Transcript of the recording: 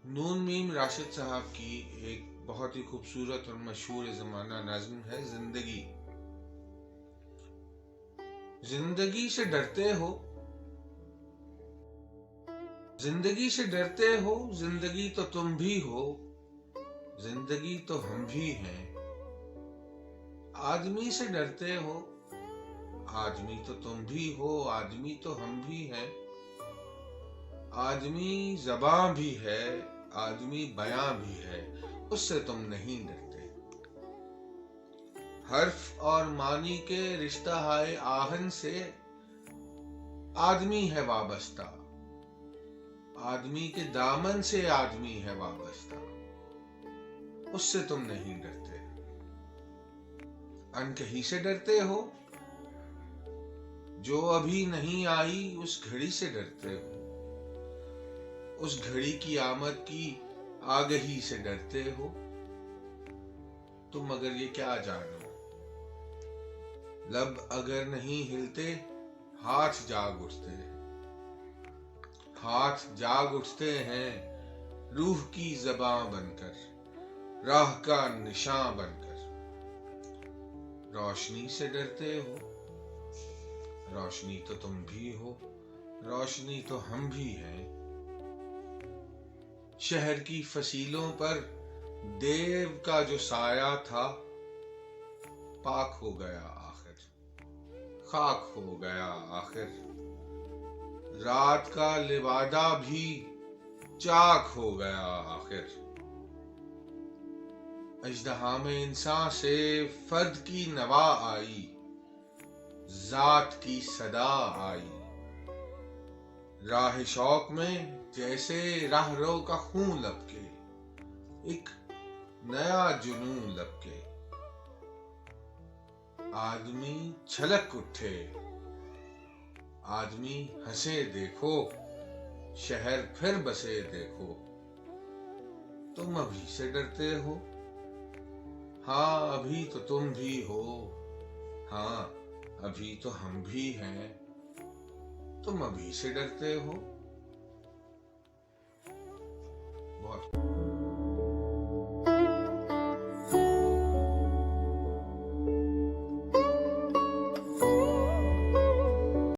नून meme Rashid साहब की एक बहुत ही खूबसूरत और मशहूर ज़माना नज़्म है जिंदगी। जिंदगी से डरते हो, जिंदगी से डरते हो, जिंदगी तो तुम भी हो, जिंदगी तो हम भी हैं। आदमी से डरते हो, आदमी तो तुम भी हो, आदमी तो हम भी हैं। आदमी ज़बां भी है, आदमी बयां भी है, उससे तुम नहीं डरते। हर्फ और मानी के रिश्ता हाय आहन से आदमी है वाबस्ता, आदमी के दामन से आदमी है वाबस्ता, उससे तुम नहीं डरते। अनकही से डरते हो, जो अभी नहीं आई उस घड़ी से डरते हो, उस घड़ी की आमद की आगही से डरते हो। तुम मगर ये क्या जानो, लब अगर नहीं हिलते हाथ जाग उठते हैं, हाथ जाग उठते हैं रूह की ज़बां बनकर, राह का निशान बनकर। रोशनी से डरते हो, रोशनी तो तुम भी हो, रोशनी तो हम भी हैं। शहर की फसीलों पर देव का जो साया था पाक हो गया आखिर, खाक हो गया आखिर। रात का लिबादा भी चाक हो गया आखिर। अजदहा में इंसान से फर्द की नवा आई, जात की सदा आई। राह शौक में जैसे राहरो का खून लपके, एक नया जुनून लपके। आदमी छलक उठे, आदमी हंसे देखो, शहर फिर बसे देखो। तुम अभी से डरते हो, हाँ अभी तो तुम भी हो, हाँ अभी तो हम भी हैं। तुम अभी से डरते हो।